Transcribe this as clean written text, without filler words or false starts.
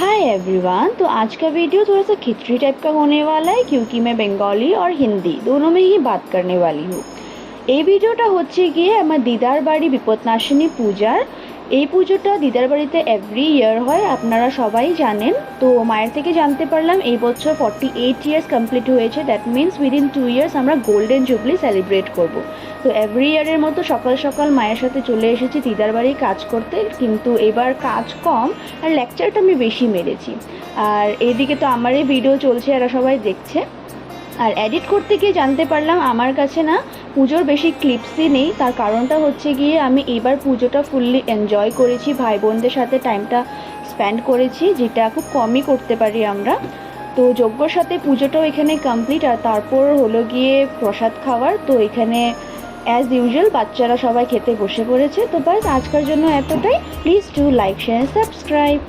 Hi everyone. तो आज का वीडियो थोड़ा सा खिचड़ी टाइप का होने वाला है क्योंकि मैं बंगाली और हिंदी दोनों में ही बात करने वाली हूँ। এই ভিডিওটা হচ্ছে গিয়ে আমার দিদার বাড়ি বিপদনাশিনী পূজার। এই পুজোটা দিদার বাড়িতে এভরি ইয়ার হয়, আপনারা সবাই জানেন। তো মায়ের থেকে জানতে পারলাম এই বছর 48 ইয়ার্স কমপ্লিট হয়েছে। দ্যাট মিনস উইদিন 2 ইয়ার্স আমরা গোল্ডেন জুবলি সেলিব্রেট করব। তো এভরি ইয়ারের মতো সকাল সকাল মায়ের সাথে চলে এসেছি দিদার বাড়ি কাজ করতে, কিন্তু এবার কাজ কম আর লেকচারটা আমি বেশি মেরেছি। আর এইদিকে তো আমারই ভিডিও চলছে, এরা সবাই দেখছে। আর এডিট করতে গিয়ে জানতে পারলাম আমার কাছে না পুজোর বেশি ক্লিপসই নেই। তার কারণটা হচ্ছে গিয়ে আমি এবার পুজোটা ফুললি এনজয় করেছি, ভাই বোনদের সাথে টাইমটা স্পেন্ড করেছি, যেটা খুব কমই করতে পারি আমরা। তো যজ্ঞর সাথে পুজোটাও এখানে কমপ্লিট, আর তারপর হলো গিয়ে প্রসাদ খাওয়ার। তো এখানে অ্যাজ ইউজুয়াল বাচ্চারা সবাই খেতে বসে পড়েছে। তো বাস আজকের জন্য এতটাই। Please do like share subscribe.